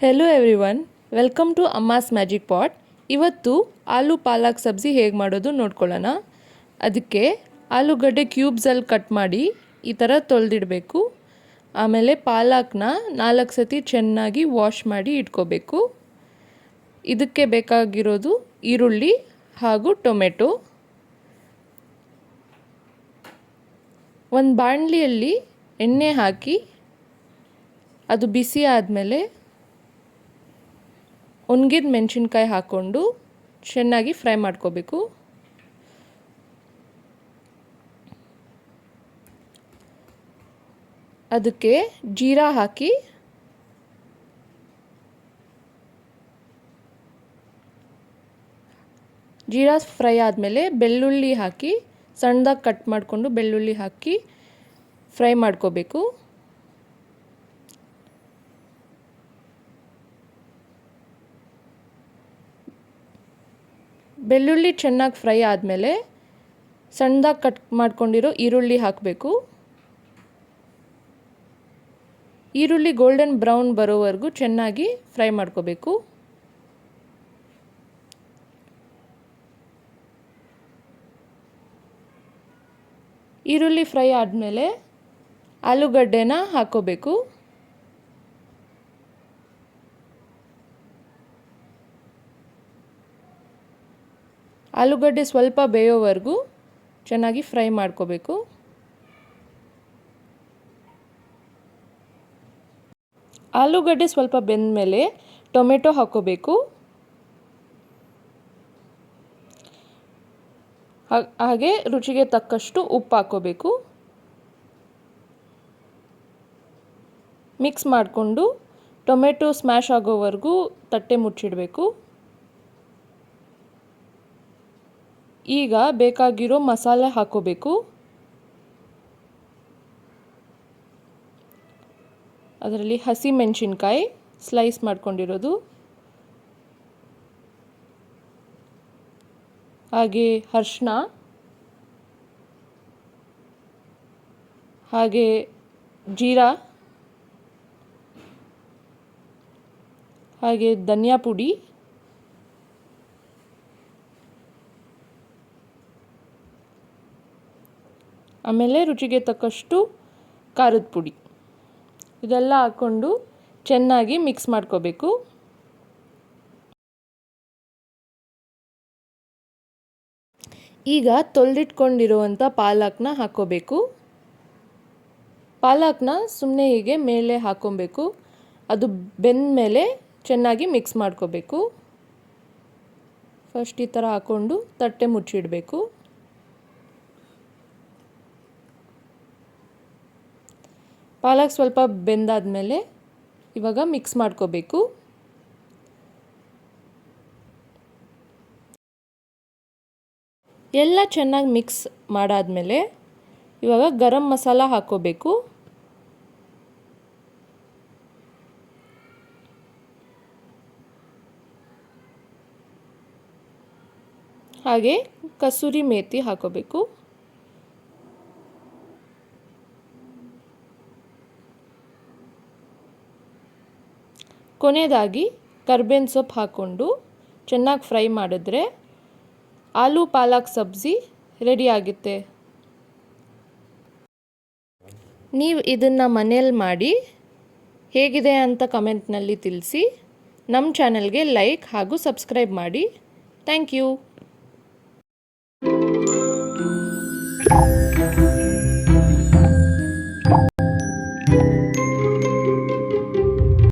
Hello everyone, welcome to Amma's magic pot. ಇವತ್ತು ಆಲೂ ಪಾಲಕ್ ಸಬ್ಜಿ ಹೇಗೆ ಮಾಡೋದು ನೋಡ್ಕೊಳ್ಳೋಣ. ಅದಕ್ಕೆ ಆಲೂಗಡ್ಡೆ ಕ್ಯೂಬ್ಸಲ್ಲಿ ಕಟ್ ಮಾಡಿ ಈ ಥರ ತೊಳೆದಿಡಬೇಕು. ಆಮೇಲೆ ಪಾಲಕ್ನ 4 ಸತಿ ಚೆನ್ನಾಗಿ ವಾಶ್ ಮಾಡಿ ಇಟ್ಕೋಬೇಕು. ಇದಕ್ಕೆ ಬೇಕಾಗಿರೋದು ಈರುಳ್ಳಿ ಹಾಗೂ ಟೊಮೆಟೊ. ಒಂದು ಬಾಣಲಿಯಲ್ಲಿ ಎಣ್ಣೆ ಹಾಕಿ ಅದು ಬಿಸಿ ಆದಮೇಲೆ ಒಣಗಿದ ಮೆಣಸಿನ್ಕಾಯಿ ಹಾಕ್ಕೊಂಡು ಚೆನ್ನಾಗಿ ಫ್ರೈ ಮಾಡ್ಕೋಬೇಕು. ಅದಕ್ಕೆ ಜೀರಾ ಹಾಕಿ ಜೀರಾ ಫ್ರೈ ಆದಮೇಲೆ ಬೆಳ್ಳುಳ್ಳಿ ಹಾಕಿ ಸಣ್ಣದಾಗಿ ಕಟ್ ಮಾಡಿಕೊಂಡು ಬೆಳ್ಳುಳ್ಳಿ ಹಾಕಿ ಫ್ರೈ ಮಾಡ್ಕೋಬೇಕು. ಬೆಳ್ಳುಳ್ಳಿ ಚೆನ್ನಾಗಿ ಫ್ರೈ ಆದಮೇಲೆ ಸಣ್ಣದಾಗಿ ಕಟ್ ಮಾಡ್ಕೊಂಡಿರೋ ಈರುಳ್ಳಿ ಹಾಕಬೇಕು. ಈರುಳ್ಳಿ ಗೋಲ್ಡನ್ ಬ್ರೌನ್ ಬರೋವರೆಗೂ ಚೆನ್ನಾಗಿ ಫ್ರೈ ಮಾಡ್ಕೋಬೇಕು. ಈರುಳ್ಳಿ ಫ್ರೈ ಆದಮೇಲೆ ಆಲೂಗಡ್ಡೆನ ಹಾಕೋಬೇಕು. ಆಲೂಗಡ್ಡೆ ಸ್ವಲ್ಪ ಬೇಯೋವರೆಗೂ ಚೆನ್ನಾಗಿ ಫ್ರೈ ಮಾಡ್ಕೋಬೇಕು. ಆಲೂಗಡ್ಡೆ ಸ್ವಲ್ಪ ಬೆಂದ ಮೇಲೆ ಟೊಮೆಟೊ ಹಾಕೋಬೇಕು. ಹಾಗೆ ರುಚಿಗೆ ತಕ್ಕಷ್ಟು ಉಪ್ಪು ಹಾಕೋಬೇಕು. ಮಿಕ್ಸ್ ಮಾಡಿಕೊಂಡು ಟೊಮೆಟೊ ಸ್ಮ್ಯಾಶ್ ಆಗೋವರೆಗೂ ತಟ್ಟೆ ಮುಚ್ಚಿಡಬೇಕು. ಈಗ ಬೇಕಾಗಿರೋ ಮಸಾಲೆ ಹಾಕೋಬೇಕು. ಅದರಲ್ಲಿ ಹಸಿ ಮೆಣಸಿನ್ಕಾಯಿ ಸ್ಲೈಸ್ ಮಾಡ್ಕೊಂಡಿರೋದು, ಹಾಗೆ ಅರಿಶಿನ, ಹಾಗೆ ಜೀರಾ, ಹಾಗೆ ಧನಿಯಾ ಪುಡಿ, ಆಮೇಲೆ ರುಚಿಗೆ ತಕ್ಕಷ್ಟು ಖಾರದ ಪುಡಿ, ಇದೆಲ್ಲ ಹಾಕ್ಕೊಂಡು ಚೆನ್ನಾಗಿ ಮಿಕ್ಸ್ ಮಾಡ್ಕೋಬೇಕು. ಈಗ ತೊಳೆದಿಟ್ಕೊಂಡಿರುವಂಥ ಪಾಲಕ್ನ ಹಾಕ್ಕೋಬೇಕು. ಪಾಲಕ್ನ ಸುಮ್ಮನೆ ಹೀಗೆ ಮೇಲೆ ಹಾಕ್ಕೊಬೇಕು. ಅದು ಬೆಂದ ಮೇಲೆ ಚೆನ್ನಾಗಿ ಮಿಕ್ಸ್ ಮಾಡ್ಕೋಬೇಕು. ಫಸ್ಟ್ ಈ ಥರ ಹಾಕ್ಕೊಂಡು ತಟ್ಟೆ ಮುಚ್ಚಿಡಬೇಕು. ಪಾಲಕ್ ಸ್ವಲ್ಪ ಬೆಂದಾದಮೇಲೆ ಇವಾಗ ಮಿಕ್ಸ್ ಮಾಡ್ಕೋಬೇಕು. ಎಲ್ಲ ಚೆನ್ನಾಗಿ ಮಿಕ್ಸ್ ಮಾಡಾದಮೇಲೆ ಇವಾಗ ಗರಂ ಮಸಾಲ ಹಾಕ್ಕೋಬೇಕು. ಹಾಗೆ ಕಸೂರಿ ಮೇಥಿ ಹಾಕೋಬೇಕು. ಕೊನೆಯದಾಗಿ ಕರ್ಬೇವಿನ ಸೊಪ್ಪು ಹಾಕ್ಕೊಂಡು ಚೆನ್ನಾಗಿ ಫ್ರೈ ಮಾಡಿದ್ರೆ ಆಲೂ ಪಾಲಕ್ ಸಬ್ಜಿ ರೆಡಿ ಆಗುತ್ತೆ. ನೀವು ಇದನ್ನು ಮನೇಲಿ ಮಾಡಿ ಹೇಗಿದೆ ಅಂತ ಕಮೆಂಟ್ನಲ್ಲಿ ತಿಳಿಸಿ. ನಮ್ಮ ಚಾನಲ್ಗೆ ಲೈಕ್ ಹಾಗೂ ಸಬ್ಸ್ಕ್ರೈಬ್ ಮಾಡಿ. Thank you.